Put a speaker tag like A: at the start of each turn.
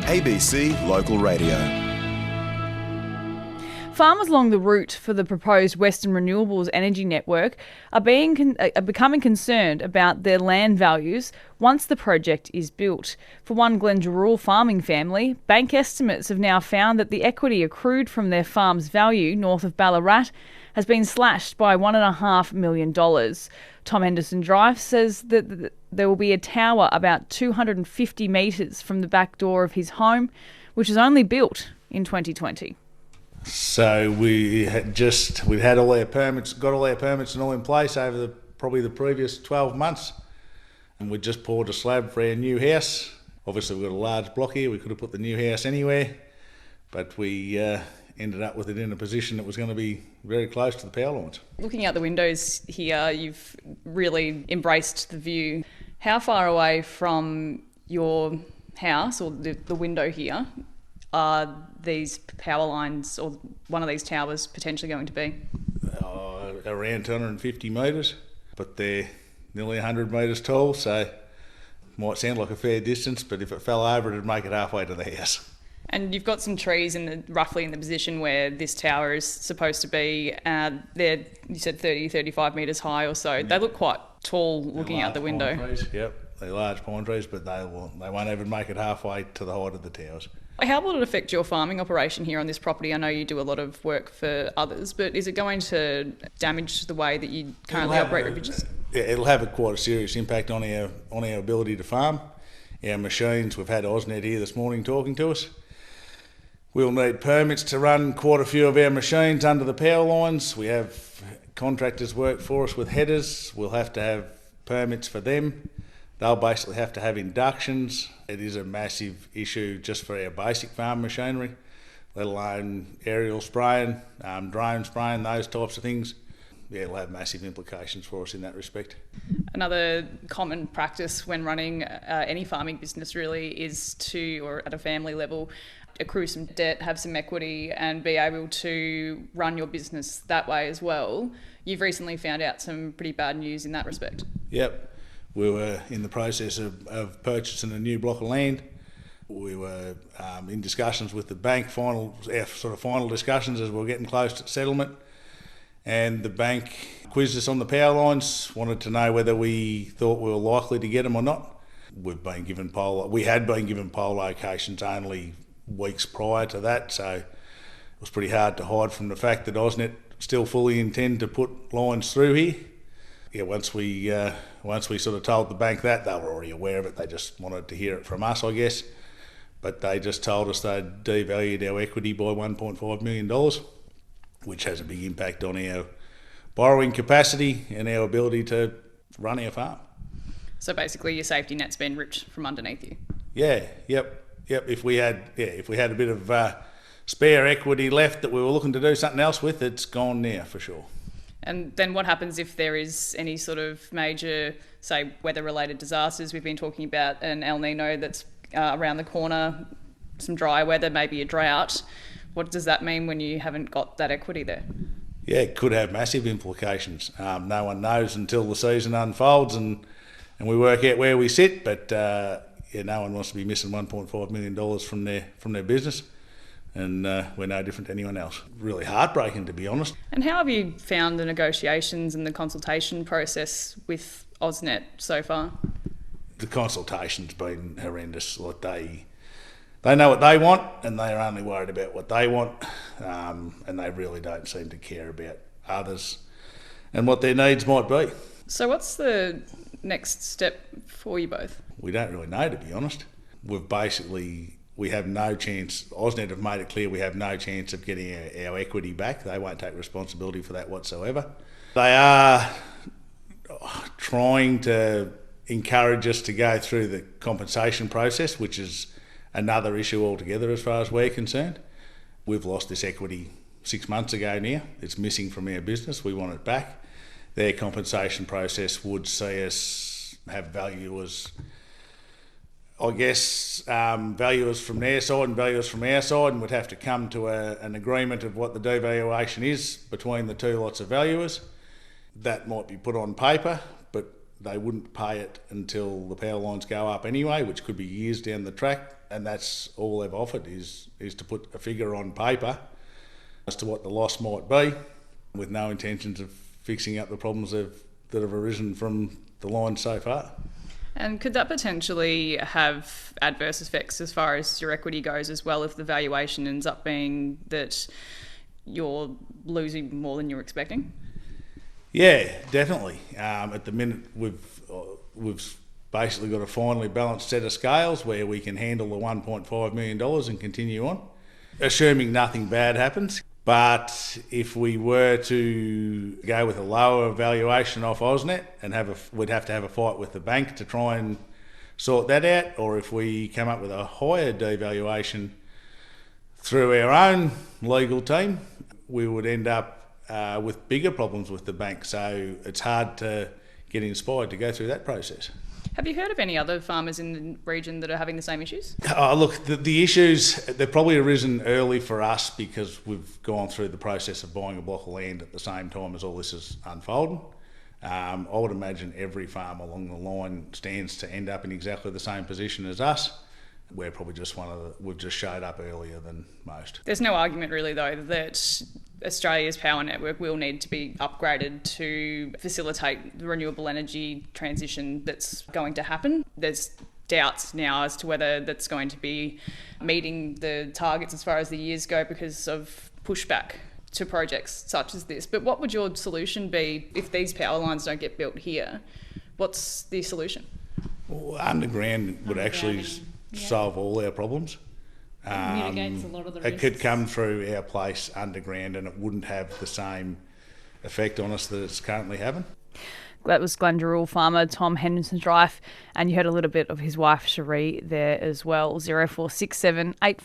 A: ABC Local Radio.
B: Farmers along the route for the proposed Western Renewables Energy Network are becoming concerned about their land values once the project is built. For one Glendra rural farming family, bank estimates have now found that the equity accrued from their farm's value north of Ballarat has been slashed by $1.5 million. Tom Henderson Drive says that there will be a tower about 250 metres from the back door of his home, which was only built in 2020.
C: So we'd had all our permits, got all our permits and all in place over probably the previous 12 months, and we just poured a slab for our new house. Obviously we've got a large block here, we could have put the new house anywhere, but we ended up with it in a position that was going to be very close to the power lines.
B: Looking out the windows here, you've really embraced the view. How far away from your house or the window here are these power lines or one of these towers potentially going to be?
C: Around 250 metres, but they're nearly 100 metres tall, so might sound like a fair distance, but if it fell over it'd make it halfway to the house.
B: And you've got some trees roughly in the position where this tower is supposed to be. They're, you said 30, 35 metres high or so. Yeah. They look quite tall looking out the window.
C: Yep, they're large pine trees, but they won't even make it halfway to the height of the towers.
B: How will it affect your farming operation here on this property? I know you do a lot of work for others, but is it going to damage the way that you currently operate your business?
C: It'll have quite a serious impact on our ability to farm. Our machines, we've had Ausnet here this morning talking to us. We'll need permits to run quite a few of our machines under the power lines. We have contractors work for us with headers. We'll have to have permits for them. They'll basically have to have inductions. It is a massive issue just for our basic farm machinery, let alone aerial spraying, drone spraying, those types of things. Yeah, it'll have massive implications for us in that respect.
B: Another common practice when running any farming business really is to, or at a family level, accrue some debt, have some equity and be able to run your business that way as well. You've recently found out some pretty bad news in that respect.
C: Yep. We were in the process of purchasing a new block of land. We were in discussions with the bank, our final discussions as we were getting close to settlement. And the bank quizzed us on the power lines, wanted to know whether we thought we were likely to get them or not. We had been given poll locations only weeks prior to that, so it was pretty hard to hide from the fact that Ausnet still fully intend to put lines through here. Yeah, once we sort of told the bank that, they were already aware of it. They just wanted to hear it from us, I guess. But they just told us they'd devalued our equity by $1.5 million, which has a big impact on our borrowing capacity and our ability to run our farm.
B: So basically, your safety net's been ripped from underneath you.
C: Yeah, yep. If we had a bit of spare equity left that we were looking to do something else with, it's gone now for sure.
B: And then what happens if there is any sort of major, say, weather-related disasters? We've been talking about an El Nino that's around the corner, some dry weather, maybe a drought. What does that mean when you haven't got that equity there?
C: Yeah, it could have massive implications. No one knows until the season unfolds and we work out where we sit, but no one wants to be missing $1.5 million from their business. And we're no different to anyone else. Really heartbreaking, to be honest. And
B: how have you found the negotiations and the consultation process with Ausnet so far?
C: The consultation's been horrendous. Like they know what they want and they're only worried about what they want, and they really don't seem to care about others and what their needs might be.
B: So what's the next step for you both?
C: We don't really know, to be honest. We have no chance. Ausnet have made it clear we have no chance of getting our equity back. They won't take responsibility for that whatsoever. They are trying to encourage us to go through the compensation process, which is another issue altogether as far as we're concerned. We've lost this equity 6 months ago now. It's missing from our business. We want it back. Their compensation process would see us have valuers, I guess, valuers from their side and valuers from our side, and would have to come to an agreement of what the devaluation is between the two lots of valuers. That might be put on paper, but they wouldn't pay it until the power lines go up anyway, which could be years down the track, and that's all they've offered is to put a figure on paper as to what the loss might be, with no intentions of fixing up the problems that have arisen from the line so far.
D: And could that potentially have adverse effects as far as your equity goes as well, if the valuation ends up being that you're losing more than you're expecting?
C: Yeah, definitely. At the minute, we've basically got a finely balanced set of scales where we can handle the $1.5 million and continue on, assuming nothing bad happens. But if we were to go with a lower valuation off Ausnet and we'd have to have a fight with the bank to try and sort that out, or if we come up with a higher devaluation through our own legal team, we would end up with bigger problems with the bank. So it's hard to get inspired to go through that process.
D: Have you heard of any other farmers in the region that are having the same issues?
C: Look, the issues, they've probably arisen early for us because we've gone through the process of buying a block of land at the same time as all this is unfolding. I would imagine every farm along the line stands to end up in exactly the same position as us. We're probably just we've just showed up earlier than most.
D: There's no argument really though that Australia's power network will need to be upgraded to facilitate the renewable energy transition that's going to happen. There's doubts now as to whether that's going to be meeting the targets as far as the years go because of pushback to projects such as this. But what would your solution be if these power lines don't get built here? What's the solution?
C: Well, underground would actually solve all our problems.
E: Mitigates a lot of the risks.
C: It could come through our place underground and it wouldn't have the same effect on us that it's currently having.
B: That was Glendurul farmer Tom Henderson-Drive, and you heard a little bit of his wife Cherie there as well. 0467